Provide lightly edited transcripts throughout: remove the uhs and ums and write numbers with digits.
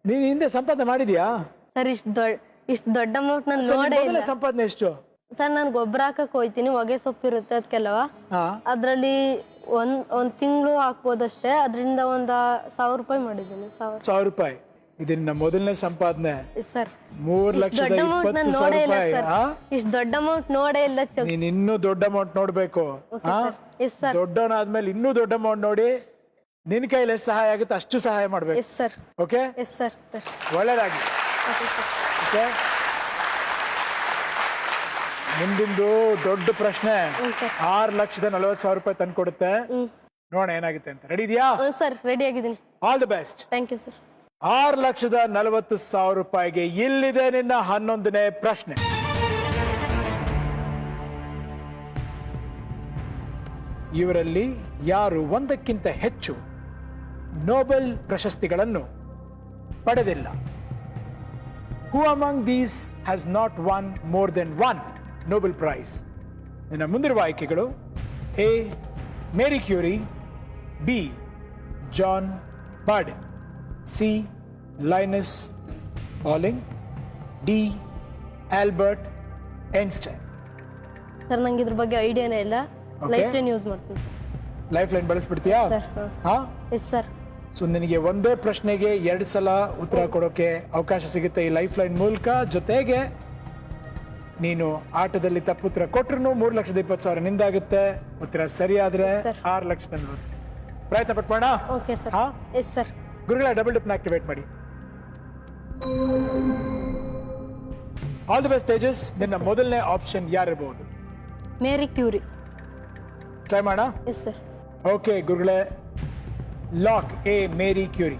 ನೀನ್ ಹಿಂದೆ ಸಂಪಾದನೆ ಮಾಡಿದ್ಯಾ? ಸರ್ ಇಷ್ಟು ದೊಡ್ಡ ಅಮೌಂಟ್ ನಾನು ನೋಡೇ ಇಲ್ಲ. ಸಂಪಾದನೆ ಎಷ್ಟು? ಸರ್ ನಾನು ಗೊಬ್ಬರ ಹಾಕಕ್ ಹೋಯ್ತೀನಿ, ಹೊಗೆ ಸೊಪ್ಪು ಇರುತ್ತೆ ಅದಕ್ಕೆಲ್ಲವ, ಅದ್ರಲ್ಲಿ ಒಂದ್ ತಿಂಗಳು ಹಾಕ್ಬೋದಷ್ಟೇ. ಅದರಿಂದ 1,000 ರೂಪಾಯಿ ಮಾಡಿದ್ದೀನಿ. 1,000 ರೂಪಾಯಿ ಇದನ್ನ ಮೊದಲನೇ ಸಂಪಾದನೆ. ಸರ್ 3,20,000 ರೂಪಾಯಿ. ಇಷ್ಟು ದೊಡ್ಡ ಅಮೌಂಟ್ ನೋಡೇ ಇಲ್ಲ. ನೀನ್ ಇನ್ನೂ ದೊಡ್ಡ ಅಮೌಂಟ್ ನೋಡ್ಬೇಕು. ದೊಡ್ಡವನಾದ್ಮೇಲೆ ಇನ್ನೂ ದೊಡ್ಡ ಅಮೌಂಟ್ ನೋಡಿ ನಿನ್ ಕೈಲಿ ಎಷ್ಟು ಸಹಾಯ ಆಗುತ್ತೆ ಅಷ್ಟು ಸಹಾಯ ಮಾಡ್ಬೇಕು. ಓಕೆ ಒಳ್ಳೇದಾಗಿ. ಮುಂದಿಂದು ದೊಡ್ಡ ಪ್ರಶ್ನೆ 6,40,000 ರೂಪಾಯಿ ತಂದು ಕೊಡುತ್ತೆ. ನೋಡೋಣ ಏನಾಗುತ್ತೆ ಅಂತ. ರೆಡಿ ಇದೆಯಾ? ಸರ್ ರೆಡಿ ಆಗಿದ್ದೀನಿ. All the best. Thank you sir. 6,40,000 ರೂಪಾಯಿಗೆ ಇಲ್ಲಿದೆ ನಿನ್ನ 11ನೇ ಪ್ರಶ್ನೆ. ಇವರಲ್ಲಿ ಯಾರು ಒಂದಕ್ಕಿಂತ ಹೆಚ್ಚು ನೊಬೆಲ್ ಪ್ರಶಸ್ತಿಗಳನ್ನು ಪಡೆದಿಲ್ಲ? Who among these has not won more than one Nobel Prize? ನಿನ್ನ ಮುಂದಿರುವ ಆಯ್ಕೆಗಳು: A Marie Curie, B John Bardeen, C Linus Pauling, D Albert Einstein. Sir ನಂಗೆ ಇದ್ರ ಬಗ್ಗೆ ಐಡಿಯಾನೇ ಇಲ್ಲ. ಲೈಫ್ ಲೈನ್ ಯೂಸ್ ಮಾಡ್ತೀನಿ ಸರ್. ಲೈಫ್ ಲೈನ್ ಬಳಸ್ಬಿಡ್ತೀಯಾ? Yes sir. ಸೊ ನಿನಗೆ ಒಂದೇ ಪ್ರಶ್ನೆಗೆ 2 ಸಲ ಉತ್ತರ ಕೊಡೋಕೆ ಅವಕಾಶ ಸಿಗುತ್ತೆ ಈ ಲೈಫ್ ಲೈನ್ ಮೂಲಕ. ಜೊತೆಗೆ ನೀನು ಆಟದಲ್ಲಿ ತಪ್ಪುತ್ತರ ಕೊಟ್ರು 3,20,000 ನಿಂದಾಗುತ್ತೆ. ಉತ್ತರ ಸರಿಯಾದ್ರೆ 6,40,000. ಪ್ರಯತ್ನ ಪಟ್ಬೋಣ. ಗುರುಗಳ ಡಬಲ್ ಡಿಪ್ ಆಕ್ಟಿವೇಟ್ ಮಾಡಿ. All the best Tejas. ನಿನ್ನ ಮೊದಲನೇ ಆಪ್ಷನ್ ಯಾರಿರಬಹುದು? Marie Curie. ಟ್ರೈ ಮಾಡ. Yes sir. ಓಕೆ ಗುರುಗಳೇ, lock A Marie Curie.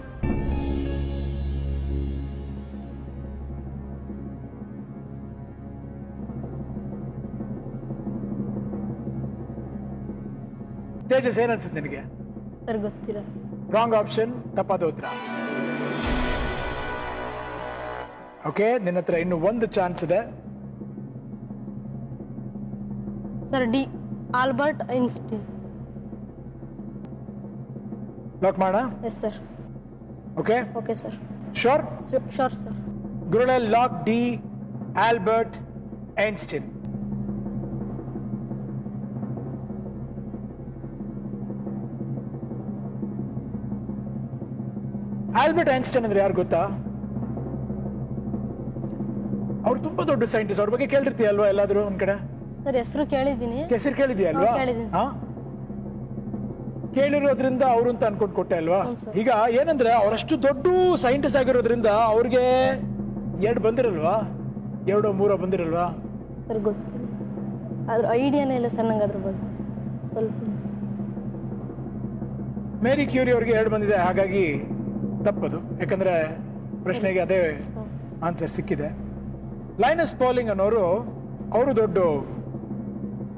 Tejas ಏನ್ ಅನ್ಸುತ್ತೆ ನಿನಗೆ? ಸರ್ ಗೊತ್ತಿಲ್ಲ. ರಾಂಗ್ ಆಪ್ಷನ್, ತಪ್ಪಾದ ಉತ್ತರ. ಓಕೆ, ನಿನ್ನ ಹತ್ರ ಇನ್ನು ಒಂದು ಚಾನ್ಸ್ ಇದೆ. Sir D Albert Einstein. Lock ಮಾಡೋಣ? Yes sir. Okay okay sir. Sure? Sure sir. ಗುರುಗಳೇ, lock D Albert Einstein. Albert Einstein ಅಂದ್ರೆ ಯಾರು ಗೊತ್ತಾ? ಅವ್ರು ತುಂಬಾ ದೊಡ್ಡ ಸೈಂಟಿಸ್ಟ್. ಅವ್ರ ಬಗ್ಗೆ ಕೇಳಿರ್ತೀಯ ಅಲ್ವಾ ಎಲ್ಲಾದ್ರೂ ಒಂದ್ ಕಡೆ? ಸರ್ ಹೆಸರು ಕೇಳಿದ್ದೀನಿ. ಹೆಸರು ಕೇಳಿದ್ಯಾ ಅಲ್ವಾ? ಕೇಳಿರೋದ್ರಿಂದ ಅವ್ರು ಅಂತ ಅನ್ಕೊಂಡ್ ಕೊಟ್ಟೆ ಅಲ್ವಾ? ಈಗ ಏನಂದ್ರೆ ಅವರಷ್ಟು ದೊಡ್ಡ ಸೈಂಟಿಸ್ಟ್ ಆಗಿರೋದ್ರಿಂದ ಅವ್ರಿಗೆ 2 ಬಂದಿರಲ್ವಾ? 2 3 ಬಂದಿರಲ್ವಾ? ಸರ್ ಗೊತ್ತಿಲ್ಲ, ಅದ್ರ ಐಡಿಯಾನೇ ಇಲ್ಲ ಸರ್ ನಂಗೆ ಅದ್ರ ಬಗ್ಗೆ ಸ್ವಲ್ಪ. ಮೇರಿ ಕ್ಯೂರಿ ಅವ್ರಿಗೆ 2 ಬಂದಿದೆ, ಹಾಗಾಗಿ ತಪ್ಪದು. ಯಾಕಂದ್ರೆ ಪ್ರಶ್ನೆಗೆ ಅದೇ ಆನ್ಸರ್ ಸಿಕ್ಕಿದೆ. ಲೈನಸ್ ಪಾಲಿಂಗ್ ಅನ್ನೋರು, ಅವರು ದೊಡ್ಡ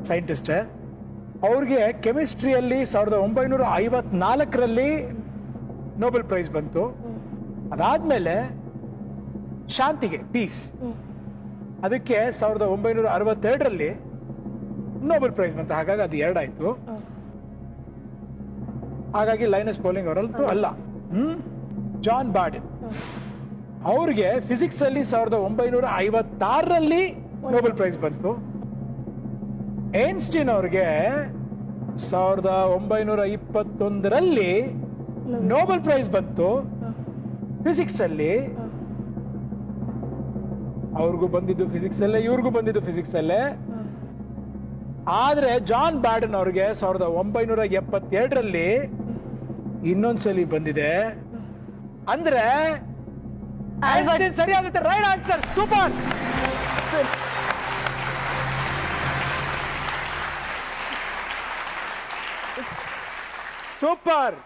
ಸೈಂಟಿಸ್ಟ್. ಅವ್ರಿಗೆ ಕೆಮಿಸ್ಟ್ರಿಯಲ್ಲಿ 1954ರಲ್ಲಿ ನೊಬೆಲ್ ಪ್ರೈಸ್ ಬಂತು. ಅದಾದ್ಮೇಲೆ ಶಾಂತಿಗೆ, ಪೀಸ್, ಅದಕ್ಕೆ 1962ರಲ್ಲಿ ನೊಬೆಲ್ ಪ್ರೈಸ್ ಬಂತು. ಹಾಗಾಗಿ ಅದು 2 ಆಯ್ತು. ಹಾಗಾಗಿ ಲೈನಸ್ ಪಾಲಿಂಗ್ ಅವರಲ್ಲೂ ಅಲ್ಲ. ಜಾನ್ ಬಾರ್ಡನ್ ಅವ್ರಿಗೆ ಫಿಸಿಕ್ಸ್ ಅಲ್ಲಿ 1956ರಲ್ಲಿ ನೊಬೆಲ್ ಪ್ರೈಸ್ ಬಂತು. ಐನ್ಸ್ಟೈನ್ ಅವ್ರಿಗೆ 1921ರಲ್ಲಿ ನೊಬೆಲ್ ಪ್ರೈಸ್ ಬಂತು ಫಿಸಿಕ್ಸ್ ಅಲ್ಲಿ. ಅವ್ರಿಗೂ ಬಂದಿದ್ದು ಫಿಸಿಕ್ಸ್ ಅಲ್ಲೇ, ಇವ್ರಿಗೂ ಬಂದಿದ್ದು ಫಿಸಿಕ್ಸ್ ಅಲ್ಲೇ. ಆದ್ರೆ ಜಾನ್ ಬಾರ್ಡನ್ ಅವ್ರಿಗೆ 1972ರಲ್ಲಿ ಇನ್ನೊಂದ್ಸಲಿ ಬಂದಿದೆ. ಅಂದ್ರೆ ಸರಿ ಆಗುತ್ತೆ. Right answer. ಸೂಪರ್. ಸೂಪರ್.